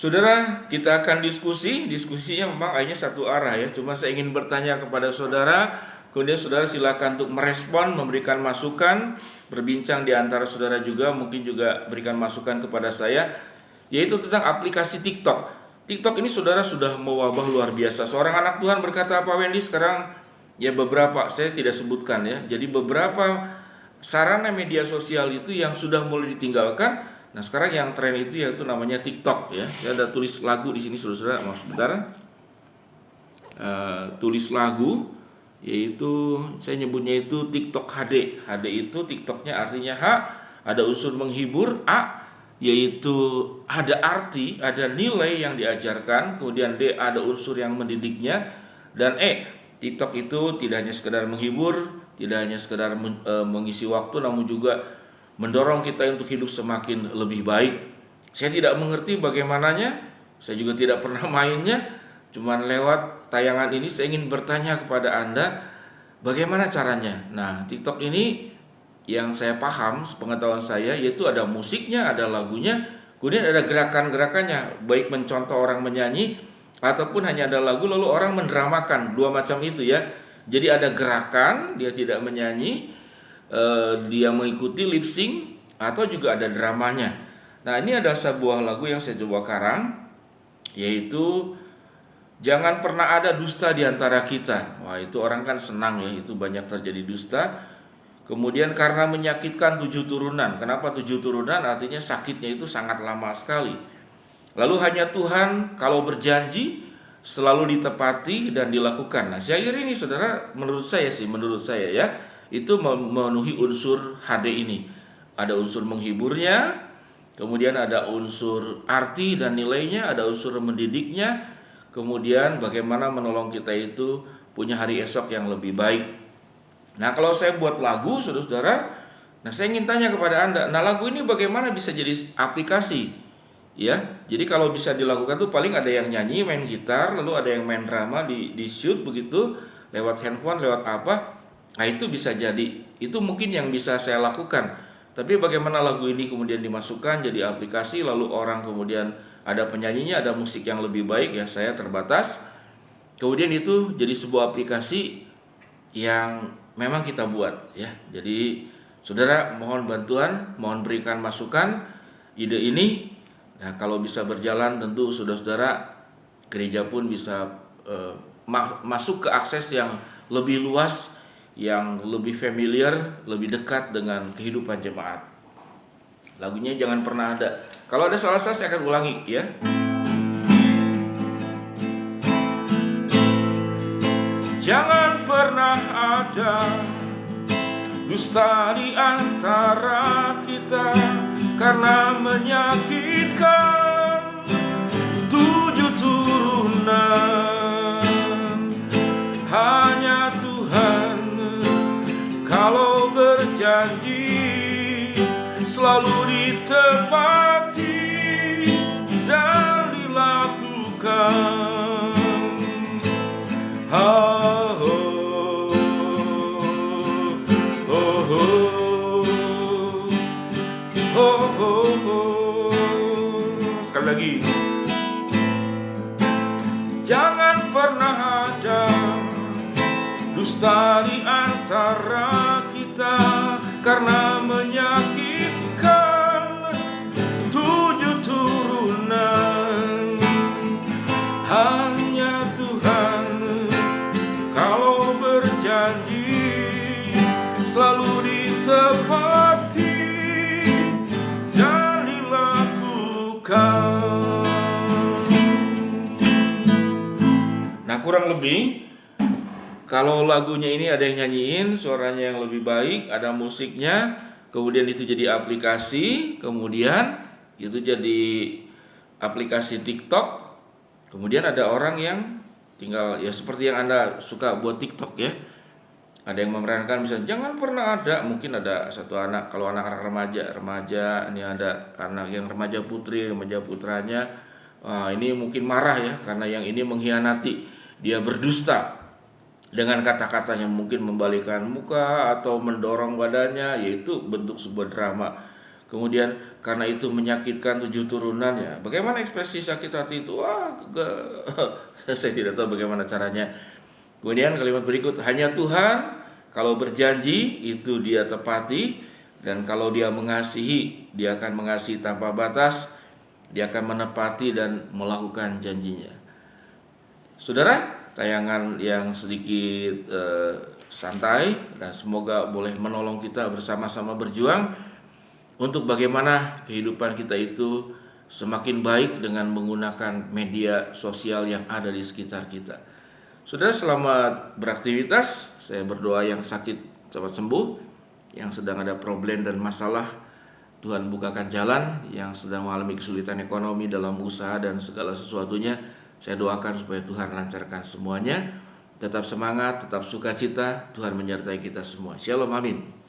Saudara, kita akan diskusinya memang hanya satu arah ya. Cuma saya ingin bertanya kepada saudara, kemudian saudara silakan untuk merespon, memberikan masukan, berbincang di antara saudara juga, mungkin juga berikan masukan kepada saya, yaitu tentang aplikasi TikTok. TikTok ini saudara sudah mewabah luar biasa. Seorang anak Tuhan berkata, Pak Wendy, sekarang ya beberapa, saya tidak sebutkan ya. Jadi beberapa sarana media sosial itu yang sudah mulai ditinggalkan. Nah, sekarang yang tren itu yaitu namanya TikTok ya. Saya ada tulis lagu di sini saudara, mau sebentar. Tulis lagu yaitu saya nyebutnya itu TikTok HD. HD itu TikToknya artinya H, ada unsur menghibur, A yaitu ada arti, ada nilai yang diajarkan, kemudian D ada unsur yang mendidiknya, dan E TikTok itu tidak hanya sekedar menghibur, tidak hanya sekedar mengisi waktu, namun juga mendorong kita untuk hidup semakin lebih baik. Saya tidak mengerti bagaimananya, saya juga tidak pernah mainnya. Cuman lewat tayangan ini saya ingin bertanya kepada Anda, bagaimana caranya? Nah, TikTok ini yang saya paham, sepengetahuan saya, yaitu ada musiknya, ada lagunya, kemudian ada gerakan-gerakannya, baik mencontoh orang menyanyi, ataupun hanya ada lagu lalu orang mendramakan, dua macam itu ya. Jadi ada gerakan, dia tidak menyanyi, dia mengikuti lip sync, atau juga ada dramanya. Nah, ini ada sebuah lagu yang saya coba karang, yaitu jangan pernah ada dusta di antara kita. Wah, itu orang kan senang ya, itu banyak terjadi dusta. Kemudian karena menyakitkan 7 turunan. Kenapa 7 turunan? Artinya sakitnya itu sangat lama sekali. Lalu hanya Tuhan kalau berjanji selalu ditepati dan dilakukan. Nah, saya kira ini saudara, menurut saya ya, itu memenuhi unsur HD ini. Ada unsur menghiburnya, kemudian ada unsur arti dan nilainya, ada unsur mendidiknya, kemudian bagaimana menolong kita itu punya hari esok yang lebih baik. Nah, kalau saya buat lagu, saudara-saudara, nah saya ingin tanya kepada Anda, nah lagu ini bagaimana bisa jadi aplikasi? Ya, jadi kalau bisa dilakukan tuh paling ada yang nyanyi, main gitar, lalu ada yang main drama di shoot begitu, lewat handphone, lewat apa? Nah, itu bisa jadi, itu mungkin yang bisa saya lakukan. Tapi bagaimana lagu ini kemudian dimasukkan jadi aplikasi, lalu orang kemudian ada penyanyinya, ada musik yang lebih baik, ya saya terbatas. Kemudian itu jadi sebuah aplikasi yang memang kita buat ya. Jadi saudara mohon bantuan, mohon berikan masukan ide ini. Nah, kalau bisa berjalan tentu saudara-saudara gereja pun bisa masuk ke akses yang lebih luas, yang lebih familiar, lebih dekat dengan kehidupan jemaat. Lagunya jangan pernah ada. Kalau ada salah-salah saya akan ulangi ya. Jangan pernah ada dusta di antara kita, karena menyakitkan 7 turunan. Hanya Tuhan kalau berjanji selalu ditepati dan dilakukan. Sekali lagi, jangan pernah ada dusta di antara kita, karena menyakitkan 7 turunan. Hanya Tuhan kalau berjanji selalu ditepati dan dilakukan. Nah, kurang lebih kalau lagunya ini ada yang nyanyiin, suaranya yang lebih baik, ada musiknya, kemudian itu jadi aplikasi, kemudian itu jadi aplikasi TikTok. Kemudian ada orang yang tinggal ya seperti yang Anda suka buat TikTok ya. Ada yang memerankan, misalnya jangan pernah ada, mungkin ada satu anak, kalau anak-anak remaja, ini ada anak yang remaja putri, remaja putranya, ini mungkin marah ya, karena yang ini mengkhianati, dia berdusta dengan kata-katanya, mungkin membalikan muka atau mendorong badannya, yaitu bentuk sebuah drama. kemudian karena itu menyakitkan 7 turunan ya. Bagaimana ekspresi sakit hati itu? Wah, saya tidak tahu bagaimana caranya. Kemudian kalimat berikut, hanya Tuhan kalau berjanji itu dia tepati, dan kalau dia mengasihi, dia akan mengasihi tanpa batas, dia akan menepati dan melakukan janjinya. Saudara, tayangan yang sedikit santai dan semoga boleh menolong kita bersama-sama berjuang untuk bagaimana kehidupan kita itu semakin baik dengan menggunakan media sosial yang ada di sekitar kita. Saudara, selamat beraktivitas. Saya berdoa yang sakit cepat sembuh, yang sedang ada problem dan masalah Tuhan bukakan jalan, yang sedang mengalami kesulitan ekonomi dalam usaha dan segala sesuatunya, saya doakan supaya Tuhan lancarkan semuanya. Tetap semangat, tetap sukacita, Tuhan menyertai kita semua. Shalom, amin.